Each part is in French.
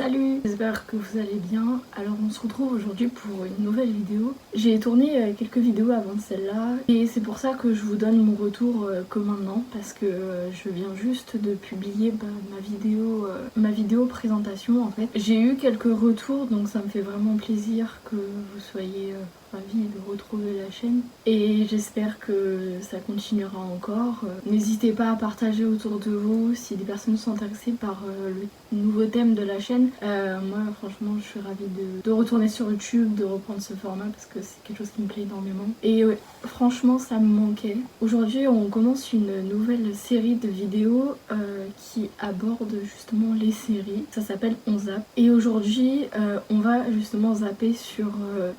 Salut, j'espère que vous allez bien. Alors on se retrouve aujourd'hui pour une nouvelle vidéo. J'ai tourné quelques vidéos avant celle-là et c'est pour ça que je vous donne mon retour que maintenant parce que je viens juste de publier ma vidéo présentation en fait. J'ai eu quelques retours donc ça me fait vraiment plaisir que vous soyez ravis de retrouver la chaîne et j'espère que ça continuera encore. N'hésitez pas à partager autour de vous si des personnes sont intéressées par le nouveau thème de la chaîne. Moi franchement je suis ravie de retourner sur YouTube, de reprendre ce format parce que c'est quelque chose qui me plaît énormément et ouais, franchement ça me manquait. Aujourd'hui on commence une nouvelle série de vidéos qui aborde justement les séries. Ça s'appelle On Zappe et aujourd'hui on va justement zapper sur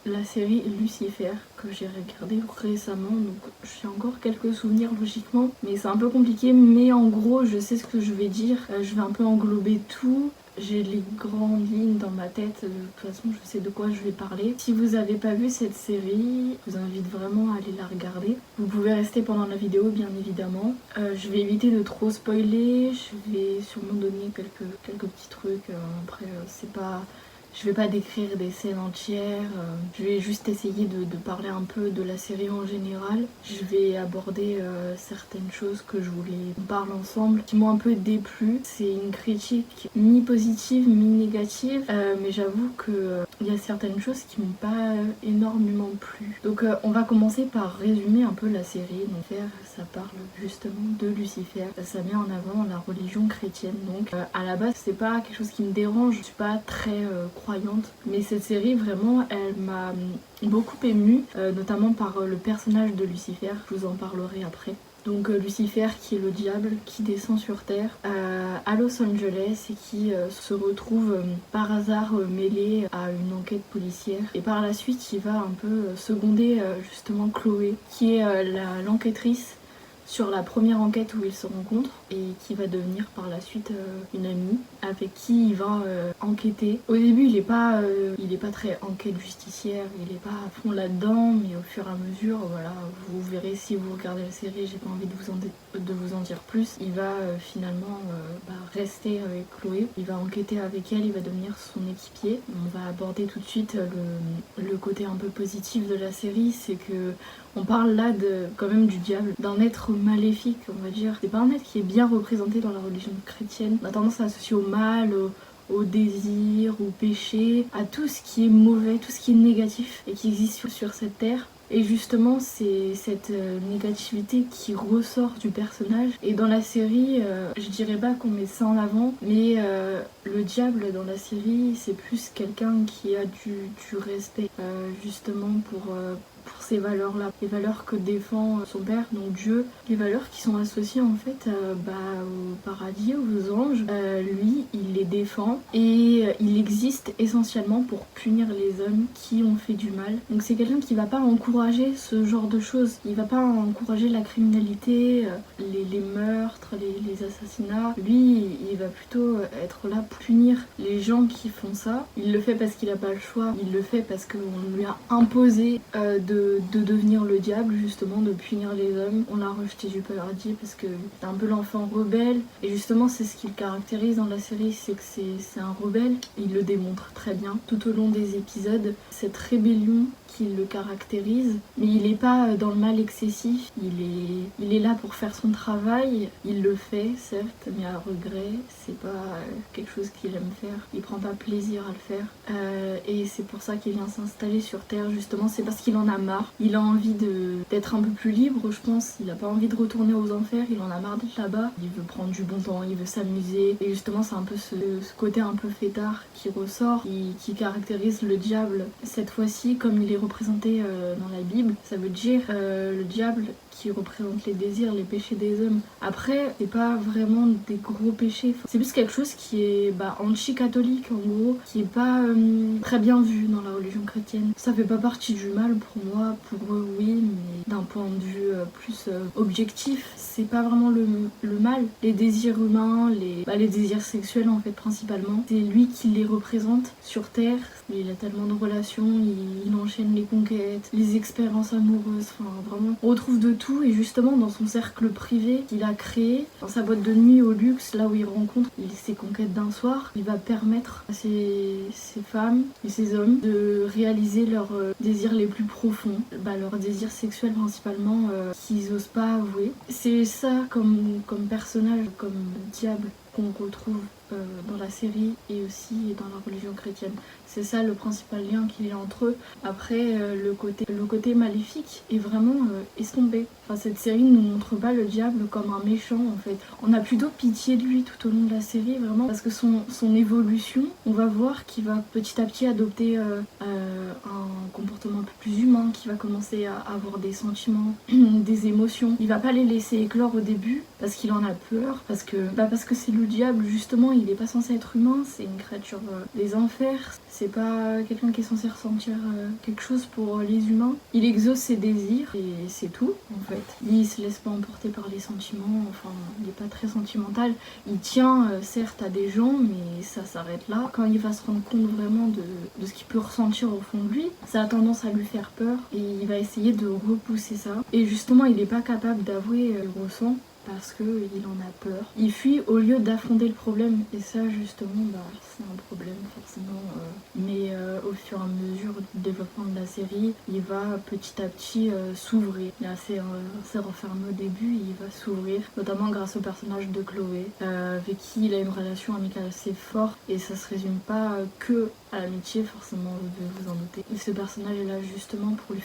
la série Lucifer que j'ai regardé récemment, donc j'ai encore quelques souvenirs logiquement mais c'est un peu compliqué, mais en gros je sais ce que je vais dire. Je vais un peu englober tout. J'ai les grandes lignes dans ma tête, de toute façon je sais de quoi je vais parler. Si vous n'avez pas vu cette série, je vous invite vraiment à aller la regarder. Vous pouvez rester pendant la vidéo bien évidemment. Je vais éviter de trop spoiler, je vais sûrement donner quelques petits trucs. Après c'est pas... Je vais pas décrire des scènes entières, je vais juste essayer de parler un peu de la série en général. Je vais aborder certaines choses que je voulais qu'on parle ensemble, qui m'ont un peu déplu. C'est une critique mi-positive, mi-négative, mais j'avoue que il y a certaines choses qui m'ont pas énormément plu. Donc on va commencer par résumer un peu la série. Donc ça parle justement de Lucifer. Ça met en avant la religion chrétienne. Donc à la base c'est pas quelque chose qui me dérange, je suis pas très croyante, mais cette série vraiment elle m'a beaucoup émue, notamment par le personnage de Lucifer, je vous en parlerai après. Donc Lucifer qui est le diable qui descend sur terre à Los Angeles et qui se retrouve par hasard mêlé à une enquête policière et par la suite il va un peu seconder justement Chloé qui est l'enquêtrice sur la première enquête où ils se rencontrent et qui va devenir par la suite une amie avec qui il va enquêter. Au début il est pas très enquête justicière, il est pas à fond là-dedans, mais au fur et à mesure, voilà, vous verrez si vous regardez la série, j'ai pas envie de vous en dire plus. Il va finalement rester avec Chloé, il va enquêter avec elle, il va devenir son équipier. On va aborder tout de suite le côté un peu positif de la série, c'est que on parle là quand même du diable, d'un être maléfique, on va dire. C'est pas un être qui est bien représenté dans la religion chrétienne. On a tendance à associer au mal, au désir, au péché, à tout ce qui est mauvais, tout ce qui est négatif et qui existe sur cette terre. Et justement c'est cette négativité qui ressort du personnage. Et dans la série, je dirais pas qu'on met ça en avant, mais le diable dans la série c'est plus quelqu'un qui a du respect justement pour ces valeurs-là, les valeurs que défend son père, donc Dieu, les valeurs qui sont associées en fait au paradis, aux anges. Lui, il les défend et il existe essentiellement pour punir les hommes qui ont fait du mal. Donc c'est quelqu'un qui va pas encourager ce genre de choses, il va pas encourager la criminalité, les meurtres, les assassinats. Lui, il va plutôt être là pour punir les gens qui font ça. Il le fait parce qu'il a pas le choix, il le fait parce qu'on lui a imposé de devenir le diable, justement, de punir les hommes. On l'a rejeté du paradis parce que c'est un peu l'enfant rebelle et justement c'est ce qui le caractérise dans la série, c'est que c'est un rebelle. Il le démontre très bien tout au long des épisodes, cette rébellion qui le caractérise, mais il est pas dans le mal excessif, il est là pour faire son travail, il le fait certes, mais à regret, c'est pas quelque chose qu'il aime faire, il prend pas plaisir à le faire, et c'est pour ça qu'il vient s'installer sur Terre, justement, c'est parce qu'il en a marre, il a envie d'être un peu plus libre, je pense, il a pas envie de retourner aux enfers, il en a marre d'être là-bas, il veut prendre du bon temps, il veut s'amuser, et justement c'est un peu ce côté un peu fêtard qui ressort, qui caractérise le diable. Cette fois-ci, comme il est représenté dans la Bible, ça veut dire le diable qui représente les désirs, les péchés des hommes. Après, c'est pas vraiment des gros péchés, c'est plus quelque chose qui est anti-catholique en gros, qui est pas très bien vu dans la religion chrétienne. Ça fait pas partie du mal pour moi, pour eux oui, mais d'un point de vue plus objectif, c'est pas vraiment le mal. Les désirs humains, les désirs sexuels en fait principalement, c'est lui qui les représente sur Terre. Il a tellement de relations, il enchaîne les conquêtes, les expériences amoureuses, enfin vraiment, on retrouve de tout tout, et justement dans son cercle privé qu'il a créé, dans sa boîte de nuit au luxe, là où il rencontre ses conquêtes d'un soir, il va permettre à ces femmes et ces hommes de réaliser leurs désirs les plus profonds, leurs désirs sexuels principalement, qu'ils osent pas avouer. C'est ça comme personnage, comme diable qu'on retrouve dans la série et aussi dans la religion chrétienne. C'est ça le principal lien qu'il y a entre eux. Après, le côté maléfique est vraiment estompé. Enfin, cette série ne nous montre pas le diable comme un méchant en fait. On a plutôt pitié de lui tout au long de la série, vraiment, parce que son évolution, on va voir qu'il va petit à petit adopter un comportement un peu plus humain, qui va commencer à avoir des sentiments, des émotions. Il va pas les laisser éclore au début parce qu'il en a peur, parce que c'est le diable justement. Il est pas censé être humain, c'est une créature des enfers. C'est pas quelqu'un qui est censé ressentir quelque chose pour les humains. Il exauce ses désirs et c'est tout en fait. Il se laisse pas emporter par les sentiments, enfin il est pas très sentimental. Il tient certes à des gens, mais ça s'arrête là. Quand il va se rendre compte vraiment de ce qu'il peut ressentir au fond de lui, ça a tendance à lui faire peur et il va essayer de repousser ça. Et justement il est pas capable d'avouer ce qu'il ressent, parce qu'il en a peur. Il fuit au lieu d'affronter le problème, et ça justement c'est un problème forcément, mais au fur et à mesure du développement de la série, il va petit à petit s'ouvrir. Il est assez renfermé au début, il va s'ouvrir, notamment grâce au personnage de Chloé, avec qui il a une relation amicale assez forte, et ça se résume pas que à l'amitié, forcément vous devez vous en douter. Et ce personnage est là justement pour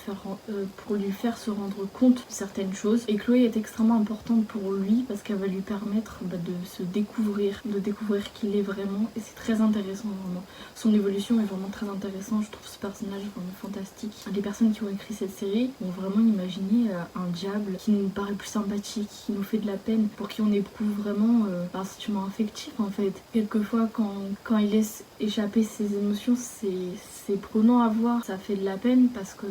lui faire se rendre compte de certaines choses, et Chloé est extrêmement importante pour lui parce qu'elle va lui permettre de se découvrir, de découvrir qui il est vraiment, et c'est très intéressant vraiment. Son évolution est vraiment très intéressante, je trouve ce personnage vraiment fantastique. Les personnes qui ont écrit cette série ont vraiment imaginé un diable qui nous paraît plus sympathique, qui nous fait de la peine, pour qui on éprouve vraiment un sentiment affectif en fait. Quelquefois quand il laisse échapper ses émotions, c'est prenant à voir, ça fait de la peine parce que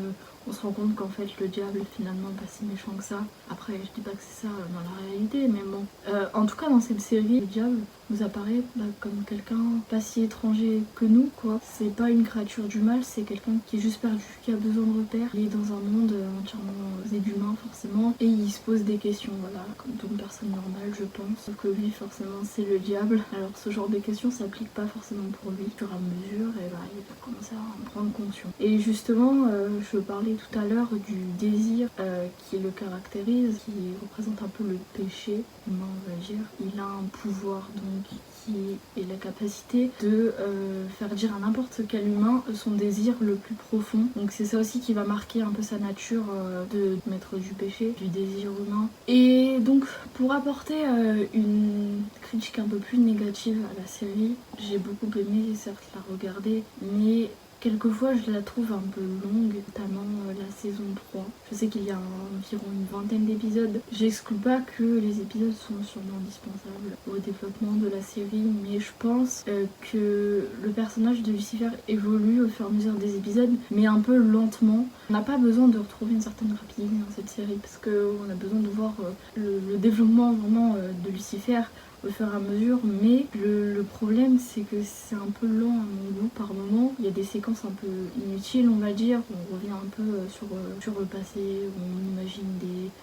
on se rend compte qu'en fait le diable est finalement pas si méchant que ça. Après je dis pas que c'est ça dans la réalité, mais bon. En tout cas dans cette série, le diable nous apparaît comme quelqu'un pas si étranger que nous quoi. C'est pas une créature du mal, c'est quelqu'un qui est juste perdu, qui a besoin de repères. Il est dans un monde entièrement d'humains forcément, et il se pose des questions, voilà, comme toute personne normale je pense. Sauf que lui forcément c'est le diable. Alors ce genre de questions s'applique pas forcément pour lui. Au fur et à mesure, et il va commencer à en prendre conscience. Et justement, je parlais tout à l'heure du désir qui le caractérise, qui représente un peu le péché humain on va dire. Il a un pouvoir donc qui est la capacité de faire dire à n'importe quel humain son désir le plus profond. Donc c'est ça aussi qui va marquer un peu sa nature de maître du péché, du désir humain. Et donc pour apporter une critique un peu plus négative à la série, j'ai beaucoup aimé certes la regarder, mais quelquefois je la trouve un peu longue, notamment la saison 3. Je sais qu'il y a environ une vingtaine d'épisodes. J'exclus pas que les épisodes sont sûrement indispensables au développement de la série, mais je pense que le personnage de Lucifer évolue au fur et à mesure des épisodes, mais un peu lentement. On n'a pas besoin de retrouver une certaine rapidité dans cette série, parce qu'on a besoin de voir le développement vraiment de Lucifer au fur et à mesure, mais le problème c'est que c'est un peu lent à mon goût par moment. Il y a des séquences un peu inutiles on va dire, on revient un peu sur le passé, on imagine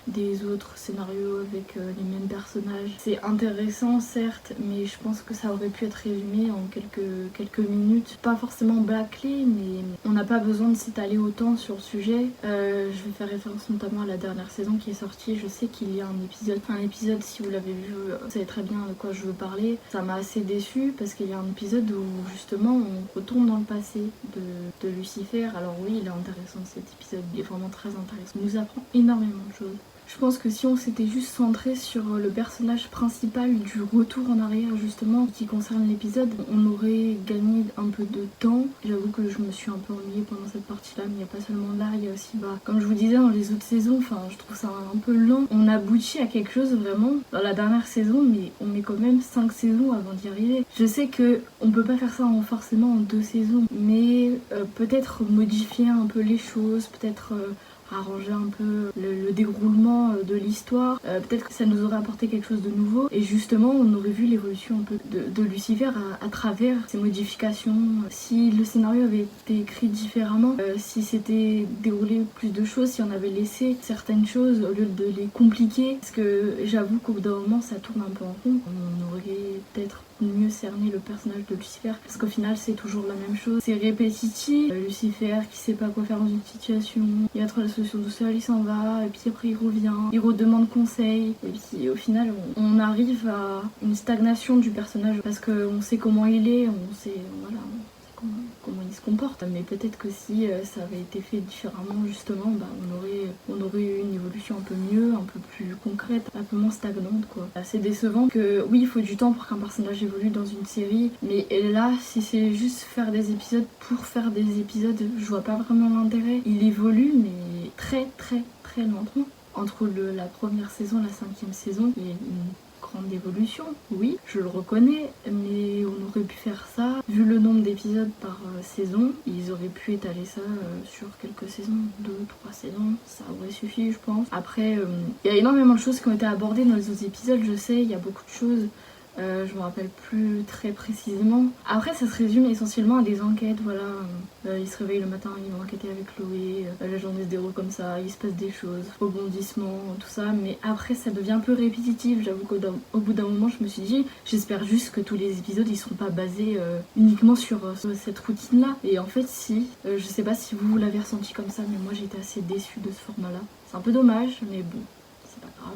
des autres scénarios avec les mêmes personnages. C'est intéressant certes, mais je pense que ça aurait pu être résumé en quelques minutes. Pas forcément bâclé, mais on n'a pas besoin de s'étaler autant sur le sujet. Je vais faire référence notamment à la dernière saison qui est sortie. Je sais qu'il y a un épisode si vous l'avez vu, vous savez très bien de quoi je veux parler. Ça m'a assez déçue parce qu'il y a un épisode où justement on retourne dans le passé de Lucifer. Alors oui, il est intéressant cet épisode, il est vraiment très intéressant. Il nous apprend énormément de choses. Je pense que si on s'était juste centré sur le personnage principal du retour en arrière justement qui concerne l'épisode, on aurait gagné un peu de temps. J'avoue que je me suis un peu ennuyée pendant cette partie-là, mais il n'y a pas seulement là, il y a aussi, comme je vous disais dans les autres saisons, je trouve ça un peu lent. On aboutit à quelque chose vraiment dans la dernière saison, mais on met quand même 5 saisons avant d'y arriver. Je sais que on peut pas faire ça forcément en 2 saisons, mais peut-être modifier un peu les choses, peut-être arranger un peu le déroulement de l'histoire. Peut-être que ça nous aurait apporté quelque chose de nouveau. Et justement, on aurait vu l'évolution un peu de Lucifer à travers ces modifications. Si le scénario avait été écrit différemment, si c'était déroulé plus de choses, si on avait laissé certaines choses au lieu de les compliquer. Parce que j'avoue qu'au bout d'un moment, ça tourne un peu en rond. On aurait peut-être mieux cerner le personnage de Lucifer, parce qu'au final c'est toujours la même chose, c'est répétitif. Lucifer qui sait pas quoi faire dans une situation, il va trouver la solution tout seul, il s'en va, et puis après il revient, il redemande conseil, et puis au final on arrive à une stagnation du personnage, parce qu'on sait comment il est, on sait, voilà, comment il se comporte, mais peut-être que si ça avait été fait différemment justement, bah, on aurait eu une évolution un peu mieux, un peu plus concrète, un peu moins stagnante quoi. C'est décevant que oui il faut du temps pour qu'un personnage évolue dans une série, mais là si c'est juste faire des épisodes pour faire des épisodes, je vois pas vraiment l'intérêt. Il évolue mais très lentement. Entre la première saison et la 5e saison, il y a une grande évolution, oui, je le reconnais, mais on aurait pu faire ça, vu le nombre d'épisodes par saison, ils auraient pu étaler ça sur quelques saisons, 2-3 saisons, ça aurait suffi je pense. Après, il y a énormément de choses qui ont été abordées dans les autres épisodes, je sais, il y a beaucoup de choses. Je me rappelle plus très précisément. Après ça se résume essentiellement à des enquêtes, voilà. Il se réveille le matin, il va enquêter avec Chloé, la journée se déroule comme ça, il se passe des choses, rebondissements, tout ça, mais après ça devient un peu répétitif. J'avoue qu'au bout d'un moment je me suis dit, j'espère juste que tous les épisodes ils seront pas basés uniquement sur cette routine là. Et en fait si, je sais pas si vous l'avez ressenti comme ça, mais moi j'ai été assez déçue de ce format là. C'est un peu dommage, mais bon, c'est pas grave.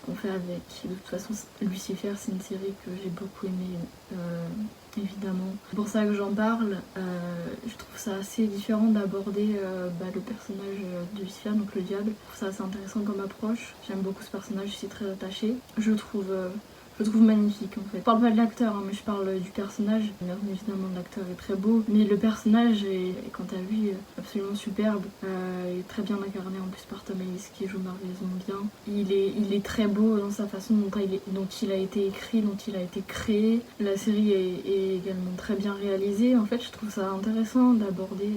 On fait avec. De toute façon, Lucifer, c'est une série que j'ai beaucoup aimée, évidemment. C'est pour ça que j'en parle. Je trouve ça assez différent d'aborder le personnage de Lucifer, donc le diable. Je trouve ça assez intéressant comme approche. J'aime beaucoup ce personnage, je suis très attachée. Je le trouve magnifique en fait. Je parle pas de l'acteur, hein, mais je parle du personnage. Bien évidemment, l'acteur est très beau, mais le personnage est quant à lui absolument superbe. Il est très bien incarné en plus par Tom Ellis qui joue merveilleusement bien. Il est très beau dans sa façon dont il a été écrit, dont il a été créé. La série est également très bien réalisée. En fait, je trouve ça intéressant d'aborder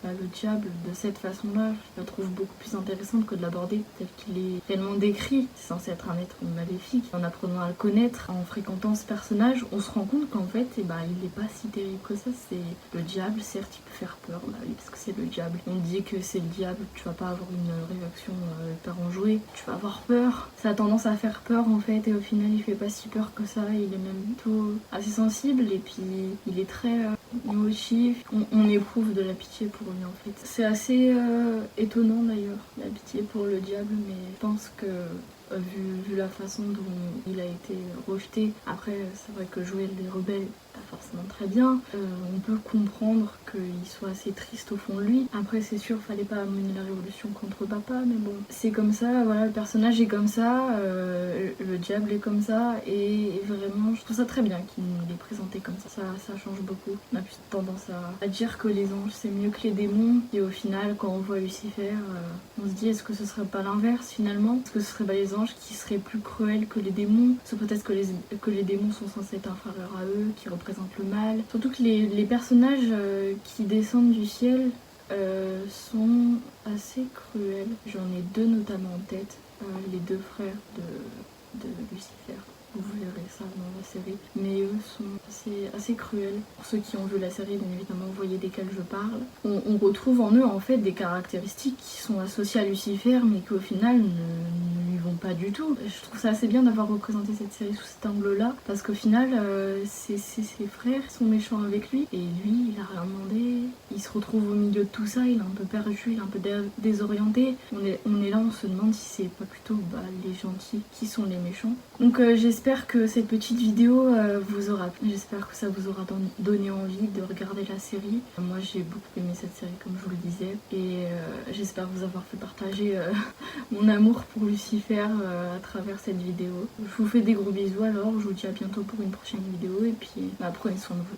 le diable de cette façon-là. Je la trouve beaucoup plus intéressante que de l'aborder tel qu'il est réellement décrit. C'est censé être un être maléfique. En apprenant à le connaître, en fréquentant ce personnage, on se rend compte qu'en fait, il n'est pas si terrible que ça. C'est le diable, certes, il peut faire peur, bah oui, parce que c'est le diable. On dit que c'est le diable, tu vas pas avoir une réaction hyper enjouée, tu vas avoir peur. Ça a tendance à faire peur en fait, et au final, il fait pas si peur que ça. Il est même plutôt assez sensible, et puis il est très émotif. On éprouve de la pitié pour lui en fait. C'est assez étonnant d'ailleurs, la pitié pour le diable, mais je pense que vu la façon dont il a été rejeté. Après, c'est vrai que jouer les rebelles, pas forcément très bien. On peut comprendre qu'il soit assez triste au fond de lui. Après, c'est sûr, fallait pas mener la révolution contre papa, mais bon, c'est comme ça, voilà, le personnage est comme ça, le diable est comme ça, et vraiment, je trouve ça très bien qu'il nous l'ait présenté comme ça. Ça change beaucoup. On a plus tendance à dire que les anges c'est mieux que les démons, et au final, quand on voit Lucifer, on se dit, est-ce que ce serait pas l'inverse finalement? Est-ce que ce serait pas les anges qui seraient plus cruels que les démons? Sauf peut-être que les démons sont censés être inférieurs à eux, qui représentent le mal. Surtout que les personnages qui descendent du ciel sont assez cruels. J'en ai deux notamment en tête, les deux frères de Lucifer. Vous verrez ça dans la série. Mais eux sont assez cruels. Pour ceux qui ont vu la série, bien évidemment, vous voyez desquels je parle. On retrouve en eux, en fait, des caractéristiques qui sont associées à Lucifer, mais qui, au final, ne lui vont pas du tout. Je trouve ça assez bien d'avoir représenté cette série sous cet angle-là, parce qu'au final, ses frères sont méchants avec lui, et lui, il a rien demandé. Il se retrouve au milieu de tout ça, il est un peu perdu, il est un peu désorienté. On est là, on se demande si c'est pas plutôt les gentils qui sont les méchants. Donc j'espère que cette petite vidéo vous aura plu, j'espère que ça vous aura donné envie de regarder la série. Moi j'ai beaucoup aimé cette série comme je vous le disais, et j'espère vous avoir fait partager mon amour pour Lucifer à travers cette vidéo. Je vous fais des gros bisous alors, je vous dis à bientôt pour une prochaine vidéo, et puis prenez soin de vous.